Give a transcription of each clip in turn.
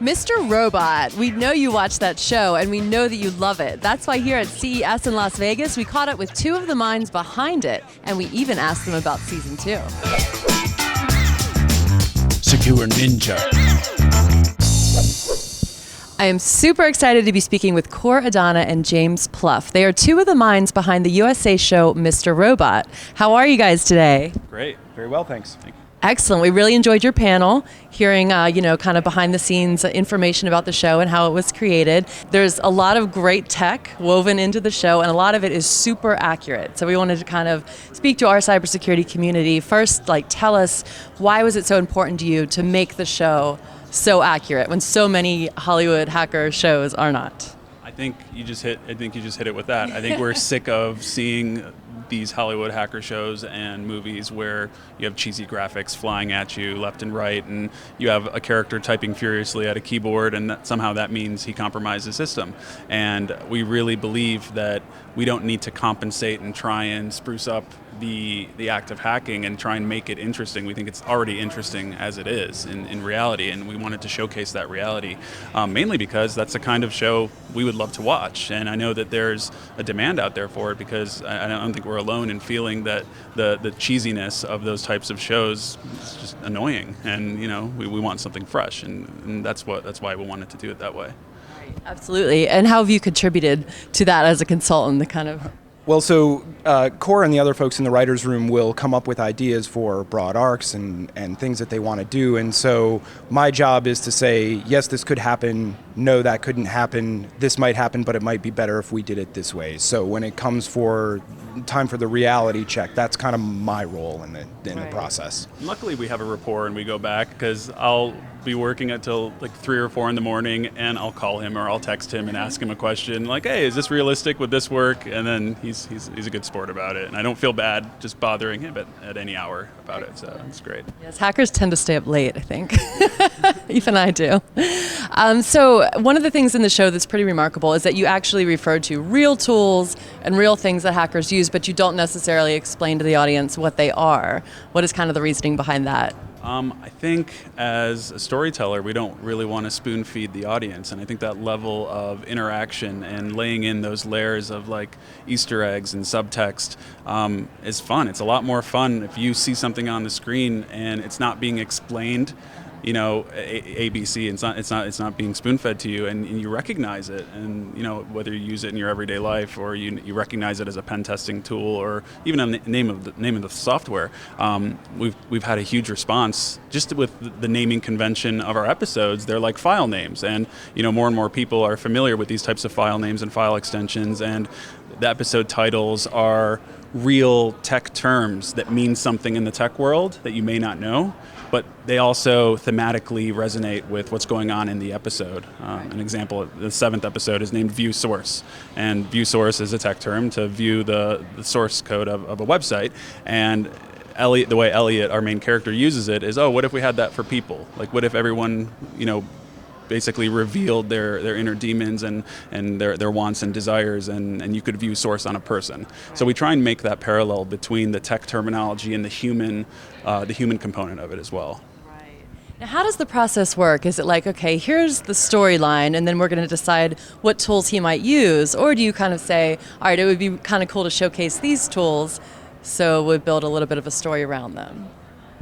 Mr. Robot, we know you watch that show and we know that you love it. That's why here at CES in Las Vegas, we caught up with two of the minds behind it, and we even asked them about season 2. Secure Ninja. I am super excited to be speaking with Kor Adana and James Plouffe. They are two of the minds behind the USA show Mr. Robot. How are you guys today? Great. Very well, thanks. Thank you. Excellent. We really enjoyed your panel, hearing, kind of behind the scenes information about the show and how it was created. There's a lot of great tech woven into the show, and a lot of it is super accurate. So we wanted to kind of speak to our cybersecurity community. First, tell us, why was it so important to you to make the show so accurate when so many Hollywood hacker shows are not? I think you just hit it with that. I think we're sick of seeing these Hollywood hacker shows and movies where you have cheesy graphics flying at you left and right, and you have a character typing furiously at a keyboard, and somehow that means he compromised the system. And we really believe that we don't need to compensate and try and spruce up the act of hacking and try and make it interesting. We think it's already interesting as it is in reality, and we wanted to showcase that reality, mainly because that's the kind of show we would love to watch. And I know that there's a demand out there for it, because I don't think we're alone in feeling that the cheesiness of those types of shows is just annoying, and we want something fresh, and that's why we wanted to do it that way. Absolutely. And how have you contributed to that as a consultant, the kind of... Well, so Kor and the other folks in the writer's room will come up with ideas for broad arcs and things that they want to do. And so my job is to say, yes, this could happen. No, that couldn't happen. This might happen, but it might be better if we did it this way. So when it comes for time for the reality check, that's kind of my role in the process. Luckily, we have a rapport and we go back, because I'll be working until 3 or 4 in the morning, and I'll call him or I'll text him and ask him a question like, hey, is this realistic? Would this work? And then he's a good sport about it, and I don't feel bad just bothering him at any hour about it, so it's great. Yes, hackers tend to stay up late, I think. Even I do. So one of the things in the show that's pretty remarkable is that you actually refer to real tools and real things that hackers use, but you don't necessarily explain to the audience what they are. What is kind of the reasoning behind that? I think as a storyteller, we don't really want to spoon feed the audience, and I think that level of interaction and laying in those layers of Easter eggs and subtext is fun. It's a lot more fun if you see something on the screen and it's not being explained, ABC, it's not being spoon-fed to you, and you recognize it, and whether you use it in your everyday life or you recognize it as a pen testing tool or even a name of the software. We've had a huge response just with the naming convention of our episodes. They're like file names, and more and more people are familiar with these types of file names and file extensions, and the episode titles are real tech terms that mean something in the tech world that you may not know, but they also thematically resonate with what's going on in the episode. An example, the 7th episode is named View Source, and View Source is a tech term to view the source code of a website, and Elliot, the way Elliot, our main character, uses it is, what if we had that for people? What if everyone, basically revealed their inner demons and their wants and desires, and you could view source on a person. So we try and make that parallel between the tech terminology and the human component of it as well. Right. Now, how does the process work? Is it okay, here's the storyline, and then we're going to decide what tools he might use? Or do you kind of say, all right, it would be kind of cool to showcase these tools, so we'll build a little bit of a story around them?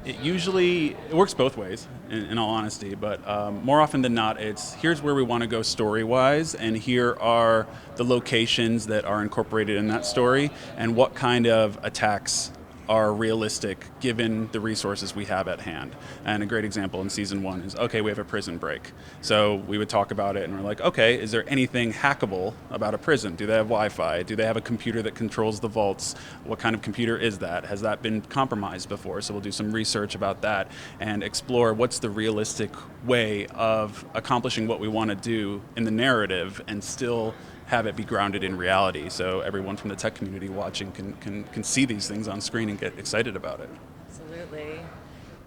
It works both ways, in all honesty, but more often than not, it's here's where we want to go story-wise, and here are the locations that are incorporated in that story, and what kind of attacks are realistic given the resources we have at hand. And a great example in season 1 is, okay, we have a prison break. So we would talk about it and we're like, okay, is there anything hackable about a prison? Do they have Wi-Fi? Do they have a computer that controls the vaults? What kind of computer is that? Has that been compromised before? So we'll do some research about that and explore what's the realistic way of accomplishing what we want to do in the narrative and still have it be grounded in reality, so everyone from the tech community watching can see these things on screen and get excited about it. Absolutely.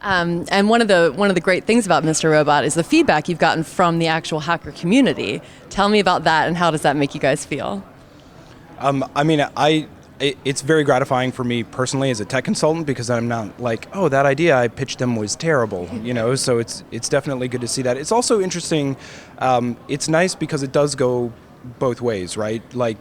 And one of the great things about Mr. Robot is the feedback you've gotten from the actual hacker community. Tell me about that, and how does that make you guys feel? I it's very gratifying for me personally as a tech consultant, because I'm not like, oh, that idea I pitched them was terrible, so it's definitely good to see that. It's also interesting, it's nice because it does go both ways, right? Like,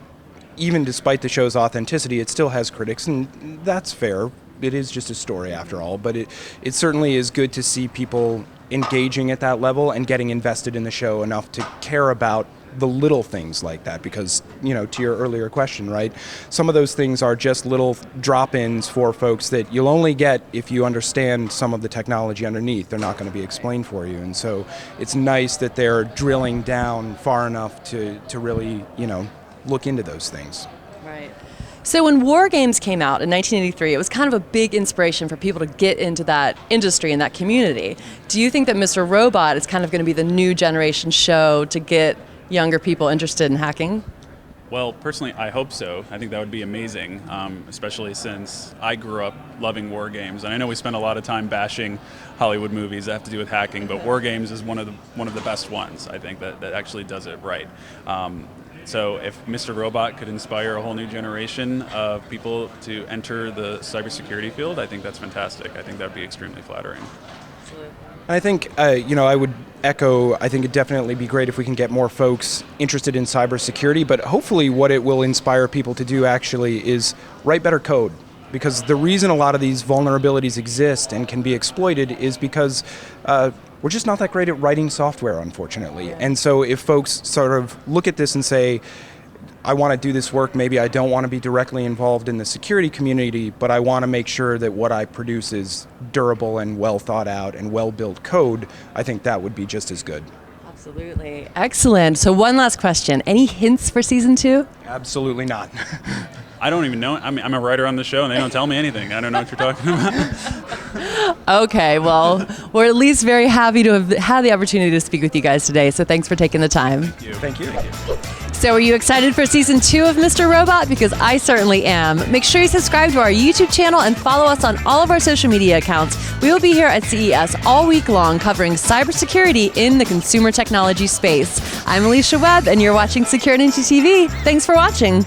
even despite the show's authenticity, it still has critics, and that's fair. It is just a story after all, but it certainly is good to see people engaging at that level and getting invested in the show enough to care about the little things like that, because, to your earlier question, right, some of those things are just little drop-ins for folks that you'll only get if you understand some of the technology underneath. They're not going to be explained for you, and so it's nice that they're drilling down far enough to really, look into those things. Right. So when War Games came out in 1983, it was kind of a big inspiration for people to get into that industry and that community. Do you think that Mr. Robot is kind of going to be the new generation show to get younger people interested in hacking? Well, personally, I hope so. I think that would be amazing, especially since I grew up loving war games. And I know we spend a lot of time bashing Hollywood movies that have to do with hacking, but War Games is one of the best ones, I think, that actually does it right. So if Mr. Robot could inspire a whole new generation of people to enter the cybersecurity field, I think that's fantastic. I think that would be extremely flattering. I think, I would echo, I think it'd definitely be great if we can get more folks interested in cybersecurity, but hopefully what it will inspire people to do actually is write better code. Because the reason a lot of these vulnerabilities exist and can be exploited is because we're just not that great at writing software, unfortunately. And so if folks sort of look at this and say, I want to do this work, maybe I don't want to be directly involved in the security community, but I want to make sure that what I produce is durable and well thought out and well built code, I think that would be just as good. Absolutely. Excellent. So one last question. Any hints for season 2? Absolutely not. I don't even know. I'm a writer on the show, and they don't tell me anything. I don't know what you're talking about. Okay, well, we're at least very happy to have had the opportunity to speak with you guys today, so thanks for taking the time. Thank you. So are you excited for season 2 of Mr. Robot? Because I certainly am. Make sure you subscribe to our YouTube channel and follow us on all of our social media accounts. We will be here at CES all week long covering cybersecurity in the consumer technology space. I'm Alicia Webb, and you're watching SecureNinjaTV. Thanks for watching.